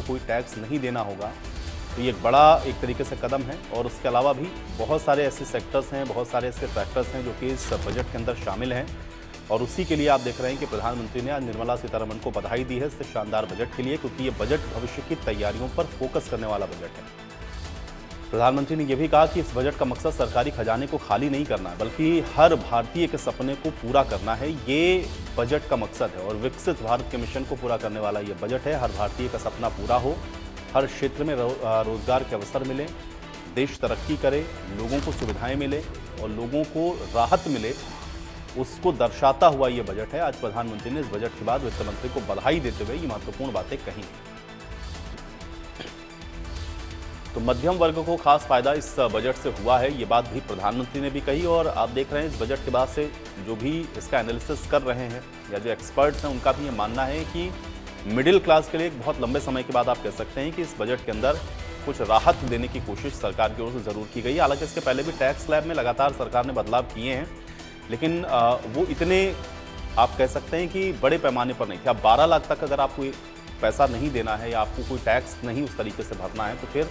कोई टैक्स नहीं देना होगा, तो ये एक बड़ा एक तरीके से कदम है। और उसके अलावा भी बहुत सारे ऐसे सेक्टर्स हैं, बहुत सारे ऐसे फैक्टर्स हैं जो कि इस बजट के अंदर शामिल हैं, और उसी के लिए आप देख रहे हैं कि प्रधानमंत्री ने आज निर्मला सीतारमण को बधाई दी है इस शानदार बजट के लिए, क्योंकि ये बजट भविष्य की तैयारियों पर फोकस करने वाला बजट है। प्रधानमंत्री ने यह भी कहा कि इस बजट का मकसद सरकारी खजाने को खाली नहीं करना है, बल्कि हर भारतीय के सपने को पूरा करना है। ये बजट का मकसद है, और विकसित भारत के मिशन को पूरा करने वाला ये बजट है। हर भारतीय का सपना पूरा हो, हर क्षेत्र में रोजगार के अवसर मिले, देश तरक्की करे, लोगों को सुविधाएं मिले और लोगों को राहत मिले, उसको दर्शाता हुआ ये बजट है। आज प्रधानमंत्री ने इस बजट के बाद वित्त मंत्री को बधाई देते हुए ये महत्वपूर्ण बातें कही। तो मध्यम वर्ग को खास फायदा इस बजट से हुआ है, ये बात भी प्रधानमंत्री ने भी कही। और आप देख रहे हैं इस बजट के बाद से जो भी इसका एनालिसिस कर रहे हैं या जो एक्सपर्ट्स हैं, उनका भी ये मानना है कि मिडिल क्लास के लिए एक बहुत लंबे समय के बाद आप कह सकते हैं कि इस बजट के अंदर कुछ राहत देने की कोशिश सरकार की ओर से ज़रूर की गई है। हालांकि इसके पहले भी टैक्स स्लैब में लगातार सरकार ने बदलाव किए हैं, लेकिन वो इतने आप कह सकते हैं कि बड़े पैमाने पर नहीं थे। अब 12 लाख तक अगर आपको पैसा नहीं देना है या आपको कोई टैक्स नहीं उस तरीके से भरना है, तो फिर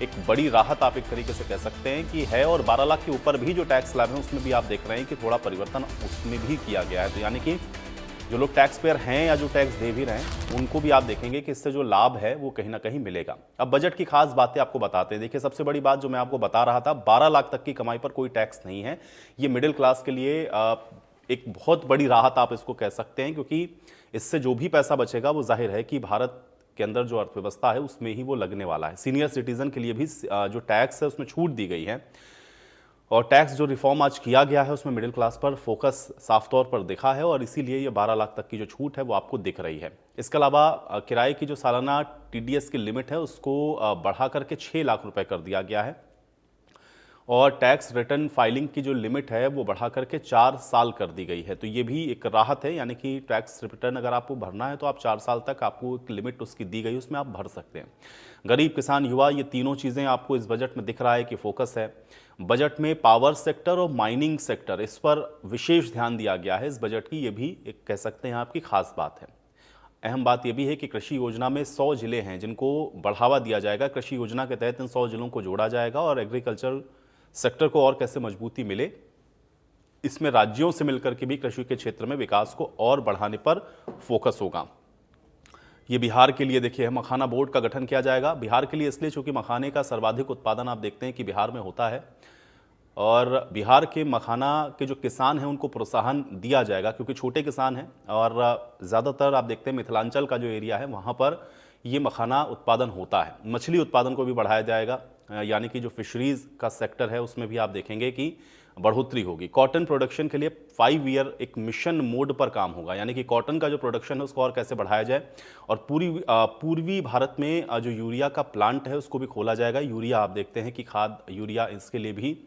एक बड़ी राहत आप एक तरीके से कह सकते हैं कि है। और 12 लाख के ऊपर भी जो टैक्स स्लैब है उसमें भी आप देख रहे हैं कि थोड़ा परिवर्तन उसमें भी किया गया है। तो यानी कि जो लोग टैक्स पेयर हैं या जो टैक्स दे भी रहे हैं, उनको भी आप देखेंगे कि इससे जो लाभ है वो कहीं ना कहीं मिलेगा। अब बजट की खास बातें आपको बताते हैं। देखिए, सबसे बड़ी बात जो मैं आपको बता रहा था, 12 लाख तक की कमाई पर कोई टैक्स नहीं है। ये मिडिल क्लास के लिए एक बहुत बड़ी राहत आप इसको कह सकते हैं, क्योंकि इससे जो भी पैसा बचेगा वो जाहिर है कि भारत के अंदर जो अर्थव्यवस्था है उसमें ही वो लगने वाला है। सीनियर सिटीजन के लिए भी जो टैक्स है उसमें छूट दी गई है, और टैक्स जो रिफॉर्म आज किया गया है उसमें मिडिल क्लास पर फोकस साफ तौर पर दिखा है, और इसीलिए ये 12 लाख तक की जो छूट है वो आपको दिख रही है। इसके अलावा किराए की जो सालाना TDS की लिमिट है उसको बढ़ा करके 6 लाख रुपए कर दिया गया है, और टैक्स रिटर्न फाइलिंग की जो लिमिट है वो बढ़ा करके 4 साल कर दी गई है। तो ये भी एक राहत है, यानी कि टैक्स रिटर्न अगर आपको भरना है तो आप 4 साल तक आपको एक लिमिट उसकी दी गई, उसमें आप भर सकते हैं। गरीब, किसान, युवा, ये तीनों चीज़ें आपको इस बजट में दिख रहा है कि फोकस है। बजट में पावर सेक्टर और माइनिंग सेक्टर, इस पर विशेष ध्यान दिया गया है इस बजट की। ये भी एक कह सकते हैं आपकी खास बात है। अहम बात यह भी है कि कृषि योजना में 100 जिले हैं जिनको बढ़ावा दिया जाएगा। कृषि योजना के तहत इन 100 जिलों को जोड़ा जाएगा, और एग्रीकल्चर सेक्टर को और कैसे मजबूती मिले, इसमें राज्यों से मिलकर के भी कृषि के क्षेत्र में विकास को और बढ़ाने पर फोकस होगा। ये बिहार के लिए देखिए, मखाना बोर्ड का गठन किया जाएगा। बिहार के लिए इसलिए चूंकि मखाने का सर्वाधिक उत्पादन आप देखते हैं कि बिहार में होता है, और बिहार के मखाना के जो किसान हैं उनको प्रोत्साहन दिया जाएगा, क्योंकि छोटे किसान हैं, और ज़्यादातर आप देखते हैं मिथिलांचल का जो एरिया है वहाँ पर ये मखाना उत्पादन होता है। मछली उत्पादन को भी बढ़ाया जाएगा, यानी कि जो फिशरीज़ का सेक्टर है उसमें भी आप देखेंगे कि बढ़ोतरी होगी। कॉटन प्रोडक्शन के लिए 5 ईयर एक मिशन मोड पर काम होगा, यानी कि कॉटन का जो प्रोडक्शन है उसको और कैसे बढ़ाया जाए, और पूर्वी भारत में जो यूरिया का प्लांट है उसको भी खोला जाएगा। यूरिया आप देखते हैं कि खाद यूरिया, इसके लिए भी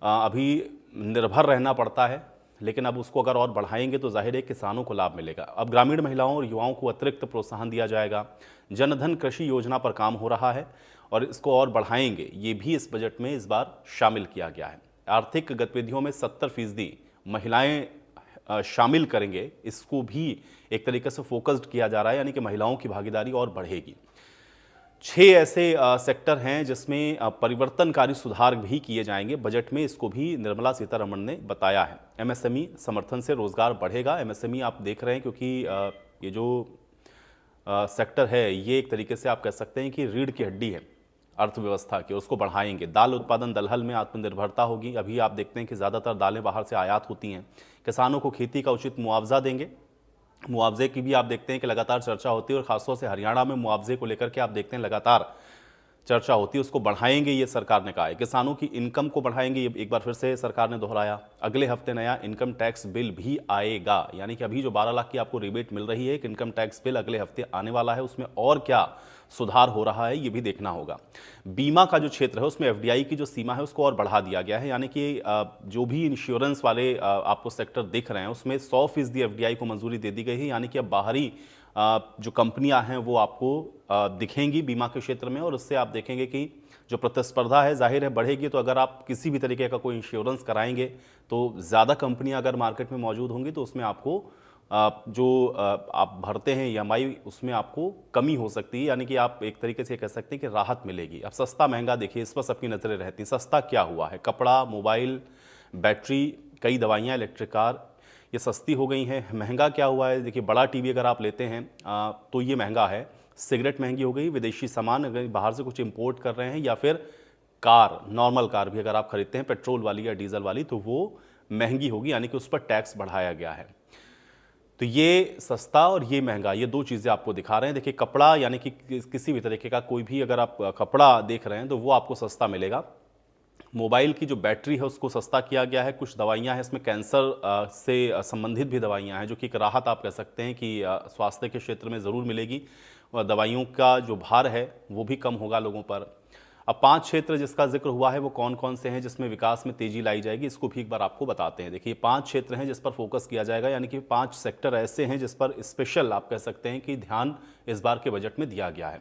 अभी निर्भर रहना पड़ता है, लेकिन अब उसको अगर और बढ़ाएंगे तो जाहिर है किसानों को लाभ मिलेगा। अब ग्रामीण महिलाओं और युवाओं को अतिरिक्त प्रोत्साहन दिया जाएगा। जनधन कृषि योजना पर काम हो रहा है और इसको और बढ़ाएंगे, ये भी इस बजट में इस बार शामिल किया गया है। आर्थिक गतिविधियों में 70% महिलाएं शामिल करेंगे, इसको भी एक तरीके से फोकस्ड किया जा रहा है, यानी कि महिलाओं की भागीदारी और बढ़ेगी। 6 ऐसे सेक्टर हैं जिसमें परिवर्तनकारी सुधार भी किए जाएंगे बजट में, इसको भी निर्मला सीतारमण ने बताया है। MSME समर्थन से रोजगार बढ़ेगा। MSME आप देख रहे हैं, क्योंकि ये जो सेक्टर है ये एक तरीके से आप कह सकते हैं कि रीढ़ की हड्डी है अर्थव्यवस्था की, उसको बढ़ाएंगे। दाल उत्पादन, दलहन में आत्मनिर्भरता होगी। अभी आप देखते हैं कि ज़्यादातर दालें बाहर से आयात होती हैं। किसानों को खेती का उचित मुआवजा देंगे। मुआवजे की भी आप देखते हैं कि लगातार चर्चा होती है, और खासतौर से हरियाणा में मुआवजे को लेकर के आप देखते हैं लगातार चर्चा होती है। उसको बढ़ाएंगे, ये सरकार ने कहा है। किसानों की इनकम को बढ़ाएंगे, ये एक बार फिर से सरकार ने दोहराया। अगले हफ्ते नया इनकम टैक्स बिल भी आएगा, यानी कि अभी जो 12 लाख की आपको रिबेट मिल रही है, एक इनकम टैक्स बिल अगले हफ्ते आने वाला है। उसमें और क्या सुधार हो रहा है ये भी देखना होगा। बीमा का जो क्षेत्र है उसमें FDI की जो सीमा है उसको और बढ़ा दिया गया है, यानी कि जो भी इंश्योरेंस वाले आपको सेक्टर दिख रहे हैं उसमें 100% FDI को मंजूरी दे दी गई है, यानी कि अब बाहरी जो कंपनियां हैं वो आपको दिखेंगी बीमा के क्षेत्र में, और उससे आप देखेंगे कि जो प्रतिस्पर्धा है जाहिर है बढ़ेगी। तो अगर आप किसी भी तरीके का कोई इंश्योरेंस कराएंगे तो ज़्यादा कंपनियां अगर मार्केट में मौजूद होंगी तो उसमें आपको आप भरते हैं EMI, उसमें आपको कमी हो सकती है, यानी कि आप एक तरीके से कह सकते हैं कि राहत मिलेगी। अब सस्ता महंगा देखिए, इस पर सबकी नज़रें रहती हैं। सस्ता क्या हुआ है? कपड़ा, मोबाइल, बैटरी, कई दवाइयाँ, इलेक्ट्रिक कार, ये सस्ती हो गई हैं। महंगा क्या हुआ है? देखिए, बड़ा टीवी अगर आप लेते हैं तो ये महंगा है। सिगरेट महंगी हो गई। विदेशी सामान अगर बाहर से कुछ इंपोर्ट कर रहे हैं, या फिर कार, नॉर्मल कार भी अगर आप खरीदते हैं पेट्रोल वाली या डीजल वाली, तो वो महंगी होगी, यानी कि उस पर टैक्स बढ़ाया गया है। तो ये सस्ता और ये महंगा, ये दो चीज़ें आपको दिखा रहे हैं। देखिए, कपड़ा, यानी कि किसी भी तरीके का कोई भी अगर आप कपड़ा देख रहे हैं तो वो आपको सस्ता मिलेगा। मोबाइल की जो बैटरी है उसको सस्ता किया गया है। कुछ दवाइयां हैं इसमें, कैंसर से संबंधित भी दवाइयां हैं, जो कि एक राहत आप कह सकते हैं कि स्वास्थ्य के क्षेत्र में ज़रूर मिलेगी, और दवाइयों का जो भार है वो भी कम होगा लोगों पर। अब 5 क्षेत्र जिसका जिक्र हुआ है वो कौन कौन से हैं जिसमें विकास में तेजी लाई जाएगी, इसको भी एक बार आपको बताते हैं। देखिए, 5 क्षेत्र हैं जिस पर फोकस किया जाएगा, यानी कि 5 सेक्टर ऐसे हैं जिस पर स्पेशल आप कह सकते हैं कि ध्यान इस बार के बजट में दिया गया है।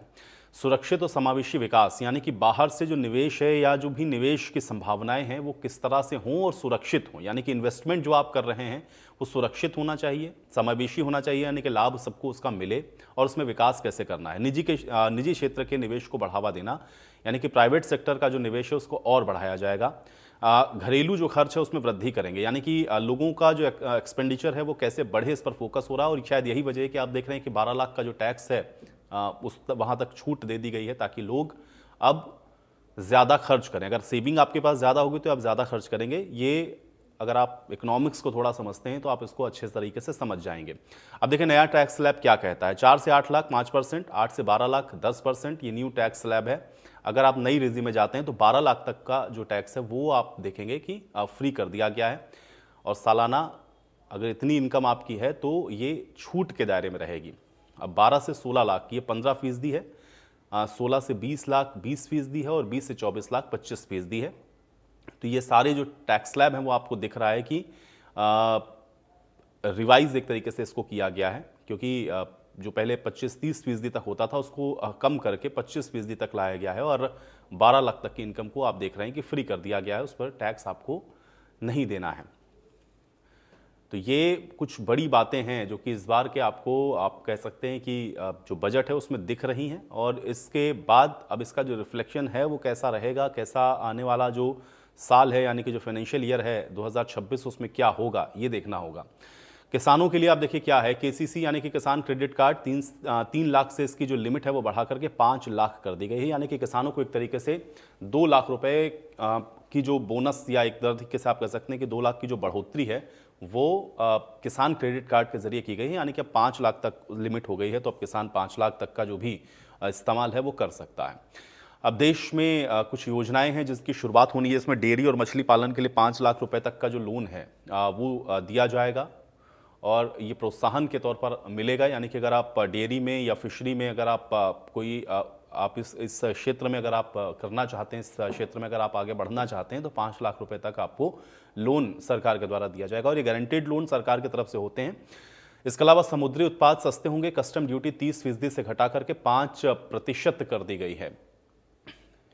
सुरक्षित और समावेशी विकास, यानी कि बाहर से जो निवेश है या जो भी निवेश की संभावनाएं हैं वो किस तरह से हों और सुरक्षित हों, यानी कि इन्वेस्टमेंट जो आप कर रहे हैं वो सुरक्षित होना चाहिए, समावेशी होना चाहिए, यानी कि लाभ सबको उसका मिले, और उसमें विकास कैसे करना है। निजी क्षेत्र के निवेश को बढ़ावा देना, यानी कि प्राइवेट सेक्टर का जो निवेश है उसको और बढ़ाया जाएगा। घरेलू जो खर्च है उसमें वृद्धि करेंगे, यानी कि लोगों का जो एक्सपेंडिचर है वो कैसे बढ़े, इस पर फोकस हो रहा है। और शायद यही वजह है कि आप देख रहे हैं कि 12 लाख का जो टैक्स है वहाँ तक छूट दे दी गई है, ताकि लोग अब ज़्यादा खर्च करें। अगर सेविंग आपके पास ज़्यादा होगी तो आप ज़्यादा खर्च करेंगे। ये अगर आप इकोनॉमिक्स को थोड़ा समझते हैं तो आप इसको अच्छे तरीके से समझ जाएंगे। अब देखिए, नया टैक्स स्लैब क्या कहता है। 4 से 8 लाख 5%, 8 से 12 लाख 10%, ये न्यू टैक्स स्लैब है। अगर आप नई रेजी में जाते हैं तो 12 लाख तक का जो टैक्स है वो आप देखेंगे कि फ्री कर दिया गया है, और सालाना अगर इतनी इनकम आपकी है तो ये छूट के दायरे में रहेगी। अब 12 से 16 लाख ये 15% है, 16 से 20 लाख 20% है, और 20 से 24 लाख 25% है। तो ये सारे जो टैक्स स्लैब हैं वो आपको दिख रहा है कि रिवाइज एक तरीके से इसको किया गया है, क्योंकि जो पहले 25-30% तक होता था उसको कम करके 25% तक लाया गया है, और 12 लाख तक की इनकम को आप देख रहे हैं कि फ्री कर दिया गया है, उस पर टैक्स आपको नहीं देना है। तो ये कुछ बड़ी बातें हैं जो कि इस बार के आपको आप कह सकते हैं कि जो बजट है उसमें दिख रही हैं, और इसके बाद अब इसका जो रिफ्लेक्शन है वो कैसा रहेगा, कैसा आने वाला जो साल है, यानी कि जो फाइनेंशियल ईयर है 2026, उसमें क्या होगा ये देखना होगा। किसानों के लिए आप देखिए क्या है, KCC यानी कि किसान क्रेडिट कार्ड 3 लाख से इसकी जो लिमिट है वो बढ़ा करके 5 लाख कर दी गई है, यानी कि किसानों को एक तरीके से 2 लाख रुपए की जो बोनस, या एक तरीके से आप कह सकते हैं कि 2 लाख की जो बढ़ोतरी है वो किसान क्रेडिट कार्ड के जरिए की गई है, यानी कि अब 5 लाख तक लिमिट हो गई है, तो अब किसान 5 लाख तक का जो भी इस्तेमाल है वो कर सकता है। अब देश में कुछ योजनाएं हैं जिसकी शुरुआत होनी है, इसमें डेयरी और मछली पालन के लिए 5 लाख रुपए तक का जो लोन है वो दिया जाएगा, और ये प्रोत्साहन के तौर पर मिलेगा, यानी कि अगर आप डेयरी में या फिशरी में अगर आप आप इस क्षेत्र में अगर आप करना चाहते हैं, इस क्षेत्र में अगर आप आगे बढ़ना चाहते हैं, तो 5 लाख रुपए तक आपको लोन सरकार के द्वारा दिया जाएगा, और ये गारंटेड लोन सरकार की तरफ से होते हैं। इसके अलावा समुद्री उत्पाद सस्ते होंगे, कस्टम ड्यूटी 30% से घटा करके 5% कर दी गई है,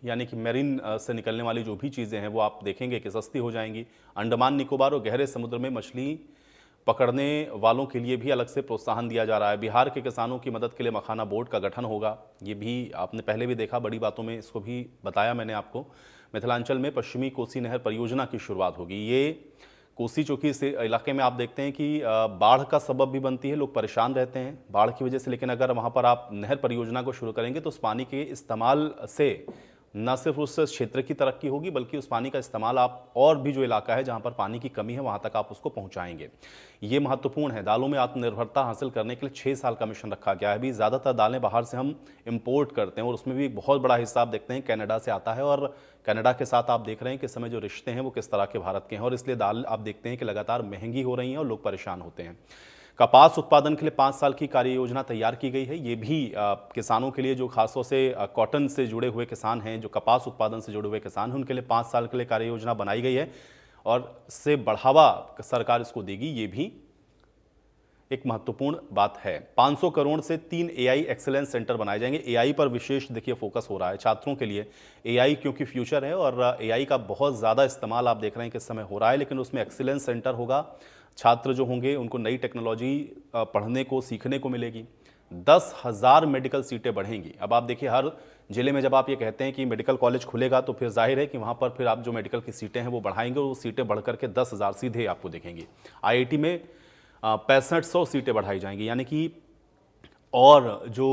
यानी कि मेरीन से निकलने वाली जो भी चीज़ें हैं वो आप देखेंगे कि सस्ती हो जाएंगी। अंडमान निकोबार और गहरे समुद्र में मछली पकड़ने वालों के लिए भी अलग से प्रोत्साहन दिया जा रहा है। बिहार के किसानों की मदद के लिए मखाना बोर्ड का गठन होगा, ये भी आपने पहले भी देखा, बड़ी बातों में इसको भी बताया मैंने आपको। मिथिलांचल में पश्चिमी कोसी नहर परियोजना की शुरुआत होगी। ये कोसी चूँकि इस इलाके में आप देखते हैं कि बाढ़ का सबब भी बनती है, लोग परेशान रहते हैं बाढ़ की वजह से, लेकिन अगर वहाँ पर आप नहर परियोजना को शुरू करेंगे तो उस पानी के इस्तेमाल से न सिर्फ उस क्षेत्र की तरक्की होगी, बल्कि उस पानी का इस्तेमाल आप और भी जो इलाका है जहां पर पानी की कमी है वहां तक आप उसको पहुंचाएंगे। ये महत्वपूर्ण है। दालों में आत्मनिर्भरता हासिल करने के लिए 6 साल का मिशन रखा गया है। अभी ज़्यादातर दालें बाहर से हम इंपोर्ट करते हैं, और उसमें भी एक बहुत बड़ा हिस्सा आप देखते हैं कनाडा से आता है, और कनाडा के साथ आप देख रहे हैं कि इस समय जो रिश्ते हैं वो किस तरह के भारत के हैं, और इसलिए दाल आप देखते हैं कि लगातार महंगी हो रही हैं और लोग परेशान होते हैं। कपास उत्पादन के लिए 5 साल की कार्य योजना तैयार की गई है। ये भी किसानों के लिए जो खासतौर से कॉटन से जुड़े हुए किसान हैं, जो कपास उत्पादन से जुड़े हुए किसान हैं, उनके लिए 5 साल के लिए कार्य योजना बनाई गई है, और इससे बढ़ावा सरकार इसको देगी। ये भी एक महत्वपूर्ण बात है। 500 करोड़ से 3 एआई एक्सीलेंस सेंटर बनाए जाएंगे। एआई पर विशेष देखिए फोकस हो रहा है छात्रों के लिए। एआई क्योंकि फ्यूचर है और एआई का बहुत ज़्यादा इस्तेमाल आप देख रहे हैं कि इस समय हो रहा है, लेकिन उसमें एक्सीलेंस सेंटर होगा। छात्र जो होंगे उनको नई टेक्नोलॉजी पढ़ने को सीखने को मिलेगी। 10,000 मेडिकल सीटें बढ़ेंगी। अब आप देखिए हर जिले में जब आप ये कहते हैं कि मेडिकल कॉलेज खुलेगा तो फिर जाहिर है कि वहाँ पर फिर आप जो मेडिकल की सीटें हैं वो बढ़ाएंगे और वो सीटें बढ़ करके 10,000 सीधे आपको दिखेंगी। आईआईटी में 6500 सीटें बढ़ाई जाएंगी, यानी कि और जो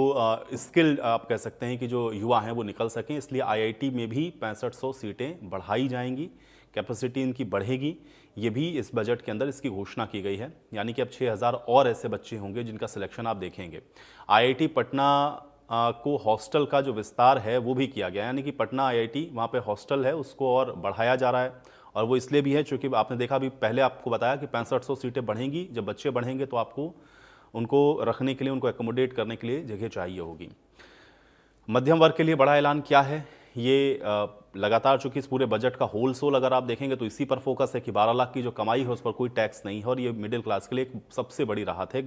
स्किल आप कह सकते हैं कि जो युवा हैं वो निकल सकें, इसलिए आईआईटी में भी 6500 सीटें बढ़ाई जाएंगी। कैपेसिटी इनकी बढ़ेगी। ये भी इस बजट के अंदर इसकी घोषणा की गई है, यानी कि अब 6000 और ऐसे बच्चे होंगे जिनका सिलेक्शन आप देखेंगे। आईआईटी पटना को हॉस्टल का जो विस्तार है वो भी किया गया, यानी कि पटना आईआईटी वहाँ पे हॉस्टल है उसको और बढ़ाया जा रहा है। और वो इसलिए भी है क्योंकि आपने देखा अभी पहले आपको बताया कि 6500 सीटें बढ़ेंगी। जब बच्चे बढ़ेंगे तो आपको उनको रखने के लिए, उनको एकोमोडेट करने के लिए जगह चाहिए होगी। मध्यम वर्ग के लिए बड़ा ऐलान क्या है, ये लगातार चूंकि इस पूरे बजट का होल सोल अगर आप देखेंगे तो इसी पर फोकस है कि 12 लाख की जो कमाई है उस पर कोई टैक्स नहीं है और ये मिडिल क्लास के लिए एक सबसे बड़ी राहत है।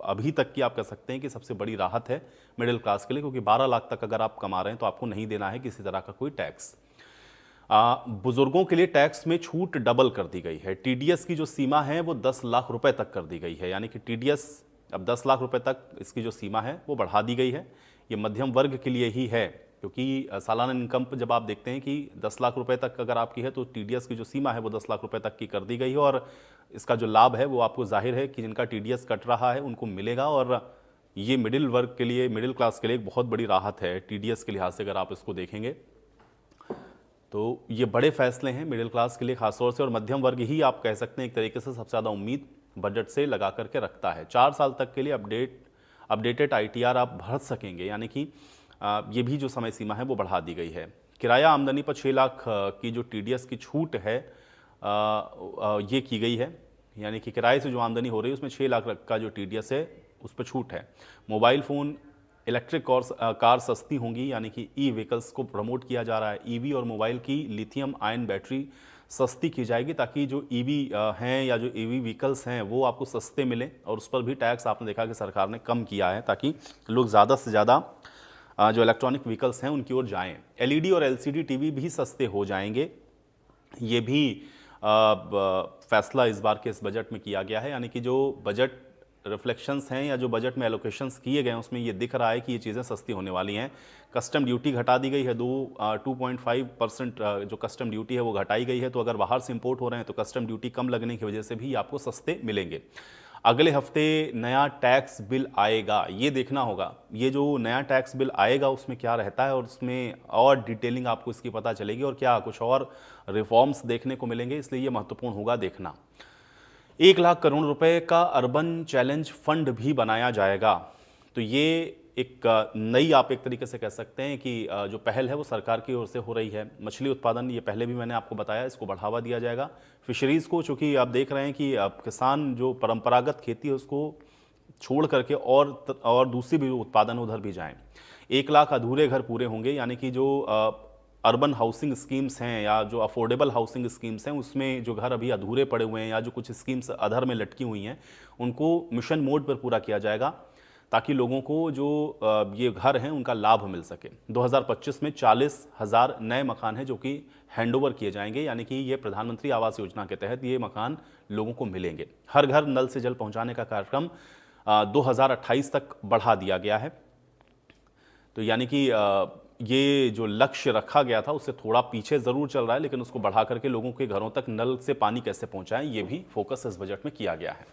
अभी तक की आप कह सकते हैं कि सबसे बड़ी राहत है मिडिल क्लास के लिए, क्योंकि 12 लाख तक अगर आप कमा रहे हैं तो आपको नहीं देना है किसी तरह का कोई टैक्स। बुजुर्गों के लिए टैक्स में छूट डबल कर दी गई है। टीडीएस की जो सीमा है वो 10 लाख रुपए तक कर दी गई है, यानी कि टीडीएस अब 10 लाख रुपए तक इसकी जो सीमा है वो बढ़ा दी गई है। ये मध्यम वर्ग के लिए ही है, क्योंकि सालाना इनकम जब आप देखते हैं कि 10 लाख रुपए तक अगर आपकी है तो टीडीएस की जो सीमा है वो 10 लाख रुपए तक की कर दी गई है और इसका जो लाभ है वो आपको जाहिर है कि जिनका टीडीएस कट रहा है उनको मिलेगा। और ये मिडिल वर्ग के लिए, मिडिल क्लास के लिए एक बहुत बड़ी राहत है टीडीएस के लिहाज से अगर आप इसको देखेंगे तो ये बड़े फैसले हैं मिडिल क्लास के लिए खासतौर से। और मध्यम वर्ग ही आप कह सकते हैं एक तरीके से सबसे ज़्यादा उम्मीद बजट से लगा करके रखता है। 4 साल तक के लिए अपडेटेड आईटीआर आप भर सकेंगे, यानी कि ये भी जो समय सीमा है वो बढ़ा दी गई है। किराया आमदनी पर 6 लाख की जो टीडीएस की छूट है ये की गई है, यानी कि किराए से जो आमदनी हो रही है उसमें 6 लाख का जो टीडीएस है उस पर छूट है। मोबाइल फ़ोन, इलेक्ट्रिक कार सस्ती होंगी, यानी कि ई व्हीकल्स को प्रमोट किया जा रहा है। ईवी और मोबाइल की लिथियम आयन बैटरी सस्ती की जाएगी ताकि जो ईवी हैं या जो ईवी व्हीकल्स हैं वो आपको सस्ते मिलें। और उस पर भी टैक्स आपने देखा कि सरकार ने कम किया है ताकि लोग ज़्यादा से ज़्यादा जो इलेक्ट्रॉनिक व्हीकल्स हैं उनकी ओर जाएं। एलईडी और एलसीडी टीवी भी सस्ते हो जाएंगे। ये भी फैसला इस बार के इस बजट में किया गया है, यानी कि जो बजट रिफ्लेक्शंस हैं या जो बजट में एलोकेशंस किए गए हैं उसमें ये दिख रहा है कि ये चीज़ें सस्ती होने वाली हैं। कस्टम ड्यूटी घटा दी गई है, 2.5% जो कस्टम ड्यूटी है वो घटाई गई है। तो अगर बाहर से इंपोर्ट हो रहे हैं तो कस्टम ड्यूटी कम लगने की वजह से भी आपको सस्ते मिलेंगे। अगले हफ्ते नया टैक्स बिल आएगा, ये देखना होगा ये जो नया टैक्स बिल आएगा उसमें क्या रहता है और उसमें और डिटेलिंग आपको इसकी पता चलेगी और क्या कुछ और रिफॉर्म्स देखने को मिलेंगे, इसलिए ये महत्वपूर्ण होगा देखना। 1 लाख करोड़ रुपए का अर्बन चैलेंज फंड भी बनाया जाएगा। तो ये एक नई आप एक तरीके से कह सकते हैं कि जो पहल है वो सरकार की ओर से हो रही है। मछली उत्पादन, ये पहले भी मैंने आपको बताया, इसको बढ़ावा दिया जाएगा। फिशरीज़ को, चूँकि आप देख रहे हैं कि किसान जो परंपरागत खेती है उसको छोड़ करके और दूसरी भी उत्पादन उधर भी जाएं। 1 लाख अधूरे घर पूरे होंगे, यानी कि जो अर्बन हाउसिंग स्कीम्स हैं या जो अफोर्डेबल हाउसिंग स्कीम्स हैं उसमें जो घर अभी अधूरे पड़े हुए हैं या जो कुछ स्कीम्स अधर में लटकी हुई हैं उनको मिशन मोड पर पूरा किया जाएगा ताकि लोगों को जो ये घर हैं उनका लाभ मिल सके। 2025 में 40,000 नए मकान हैं जो कि हैंडओवर किए जाएंगे, यानी कि ये प्रधानमंत्री आवास योजना के तहत ये मकान लोगों को मिलेंगे। हर घर नल से जल पहुंचाने का कार्यक्रम 2028 तक बढ़ा दिया गया है। तो यानी कि ये जो लक्ष्य रखा गया था उससे थोड़ा पीछे ज़रूर चल रहा है, लेकिन उसको बढ़ा करके लोगों के घरों तक नल से पानी कैसे पहुंचाएं ये भी फोकस इस बजट में किया गया है।